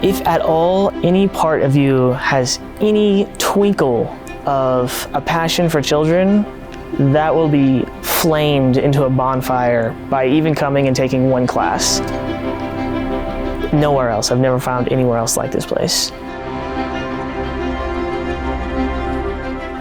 If at all any part of you has any twinkle of a passion for children, that will be flamed into a bonfire by even coming and taking one class. Nowhere else. I've never found anywhere else like this place.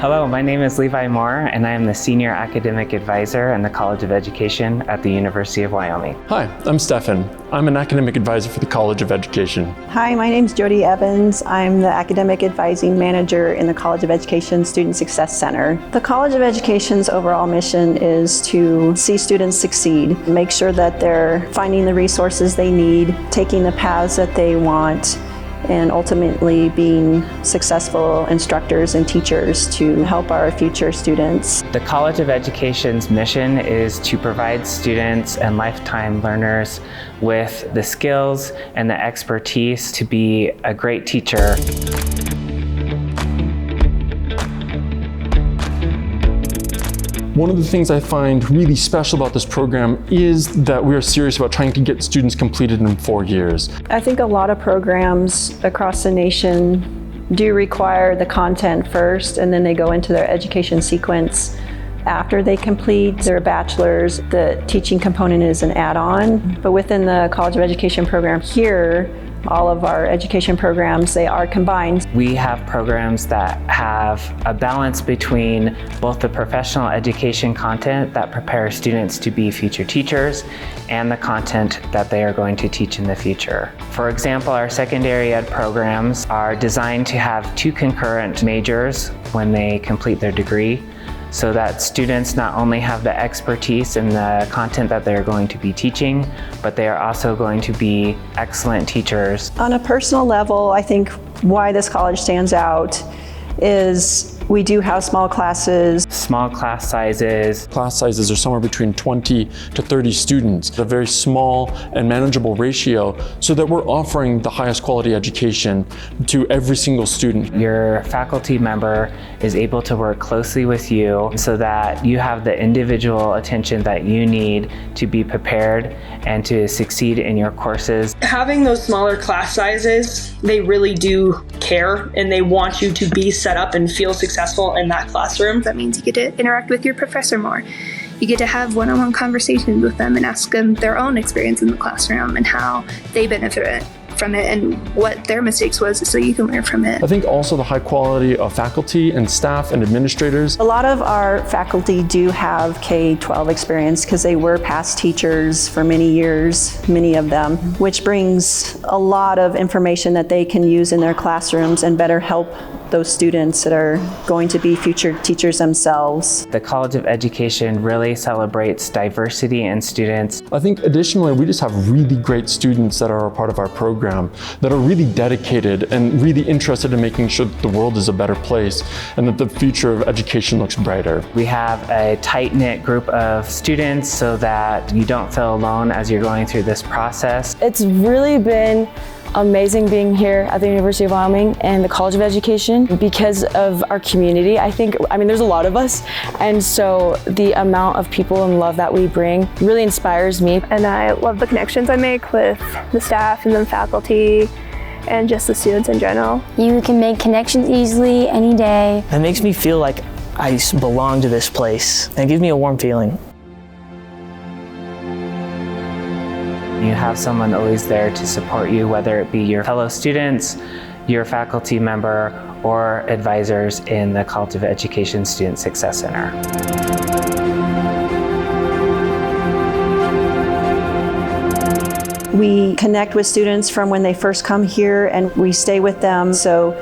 Hello, my name is Levi Moore, and I am the Senior Academic Advisor in the College of Education at the University of Wyoming. Hi, I'm Stefan. I'm an Academic Advisor for the College of Education. Hi, my name is Jody Evans. I'm the Academic Advising Manager in the College of Education Student Success Center. The College of Education's overall mission is to see students succeed, make sure that they're finding the resources they need, taking the paths that they want, and ultimately being successful instructors and teachers to help our future students. The College of Education's mission is to provide students and lifetime learners with the skills and the expertise to be a great teacher. One of the things I find really special about this program is that we are serious about trying to get students completed in 4 years. I think a lot of programs across the nation do require the content first, and then they go into their education sequence after they complete their bachelor's. The teaching component is an add-on, but within the College of Education program here, all of our education programs, they are combined. We have programs that have a balance between both the professional education content that prepares students to be future teachers and the content that they are going to teach in the future. For example, our secondary ed programs are designed to have 2 concurrent majors when they complete their degree, so that students not only have the expertise in the content that they're going to be teaching, but they are also going to be excellent teachers. On a personal level, I think why this college stands out is we do have small classes. Small class sizes. Class sizes are somewhere between 20 to 30 students, a very small and manageable ratio, so that we're offering the highest quality education to every single student. Your faculty member is able to work closely with you so that you have the individual attention that you need to be prepared and to succeed in your courses. Having those smaller class sizes, they really do care, and they want you to be set up and feel successful in that classroom. That means you get to interact with your professor more. You get to have one-on-one conversations with them and ask them their own experience in the classroom and how they benefit from it and what their mistakes was, so you can learn from it. I think also the high quality of faculty and staff and administrators. A lot of our faculty do have K-12 experience because they were past teachers for many years, many of them, which brings a lot of information that they can use in their classrooms and better help those students that are going to be future teachers themselves. The College of Education really celebrates diversity in students. I think additionally, we just have really great students that are a part of our program that are really dedicated and really interested in making sure that the world is a better place and that the future of education looks brighter. We have a tight-knit group of students so that you don't feel alone as you're going through this process. It's really been amazing being here at the University of Wyoming and the College of Education because of our community. I mean, there's a lot of us, and so the amount of people and love that we bring really inspires me. And I love the connections I make with the staff and the faculty and just the students in general. You can make connections easily any day. It makes me feel like I belong to this place, and it gives me a warm feeling. You have someone always there to support you, whether it be your fellow students, your faculty member, or advisors in the College of Education Student Success Center. We connect with students from when they first come here, and we stay with them. So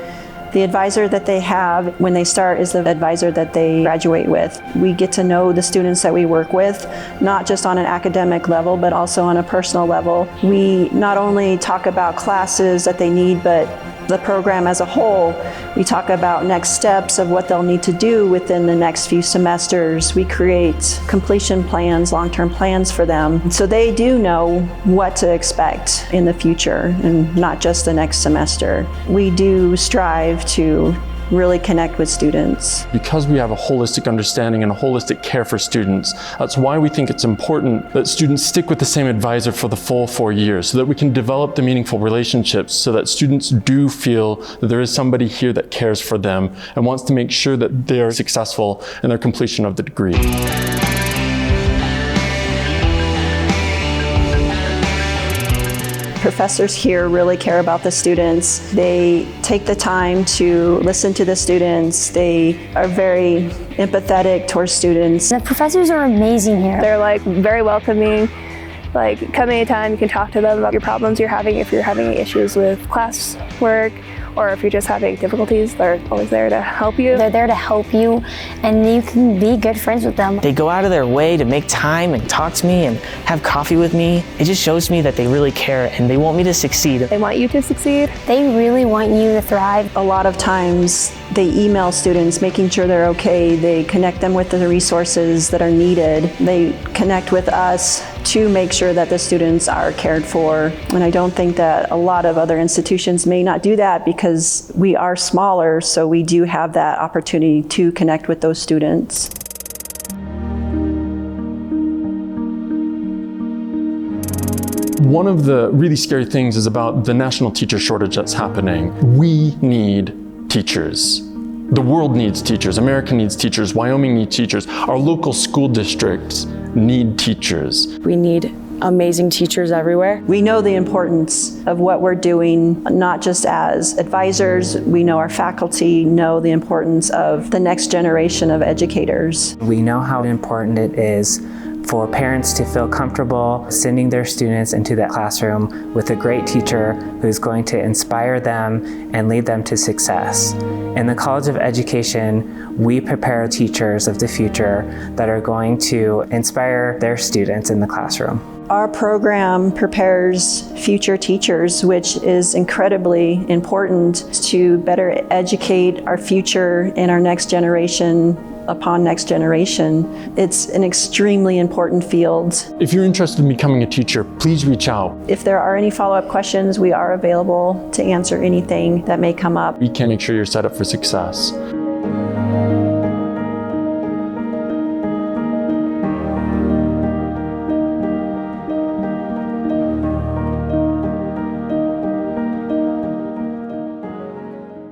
the advisor that they have when they start is the advisor that they graduate with. We get to know the students that we work with, not just on an academic level, but also on a personal level. We not only talk about classes that they need, but the program as a whole. We talk about next steps of what they'll need to do within the next few semesters. We create completion plans, long-term plans for them, so they do know what to expect in the future and not just the next semester. We do strive to really connect with students. Because we have a holistic understanding and a holistic care for students, that's why we think it's important that students stick with the same advisor for the full 4 years, so that we can develop the meaningful relationships, so that students do feel that there is somebody here that cares for them and wants to make sure that they are successful in their completion of the degree. Professors here really care about the students. They take the time to listen to the students. They are very empathetic towards students. The professors are amazing here. They're like very welcoming. Like, come anytime, you can talk to them about your problems you're having. If you're having any issues with classwork, or if you're just having difficulties, they're always there to help you. They're there to help you, and you can be good friends with them. They go out of their way to make time and talk to me and have coffee with me. It just shows me that they really care and they want me to succeed. They want you to succeed. They really want you to thrive. A lot of times they email students making sure they're okay. They connect them with the resources that are needed. They connect with us to make sure that the students are cared for. And I don't think that a lot of other institutions may not do that because we are smaller, so we do have that opportunity to connect with those students. One of the really scary things is about the national teacher shortage that's happening. We need teachers. The world needs teachers. America needs teachers. Wyoming needs teachers. Our local school districts need teachers. We need amazing teachers everywhere. We know the importance of what we're doing, not just as advisors. We know our faculty know the importance of the next generation of educators. We know how important it is for parents to feel comfortable sending their students into that classroom with a great teacher who's going to inspire them and lead them to success. In the College of Education, we prepare teachers of the future that are going to inspire their students in the classroom. Our program prepares future teachers, which is incredibly important to better educate our future and our next generation upon next generation. It's an extremely important field. If you're interested in becoming a teacher, please reach out. If there are any follow-up questions, we are available to answer anything that may come up. We can make sure you're set up for success.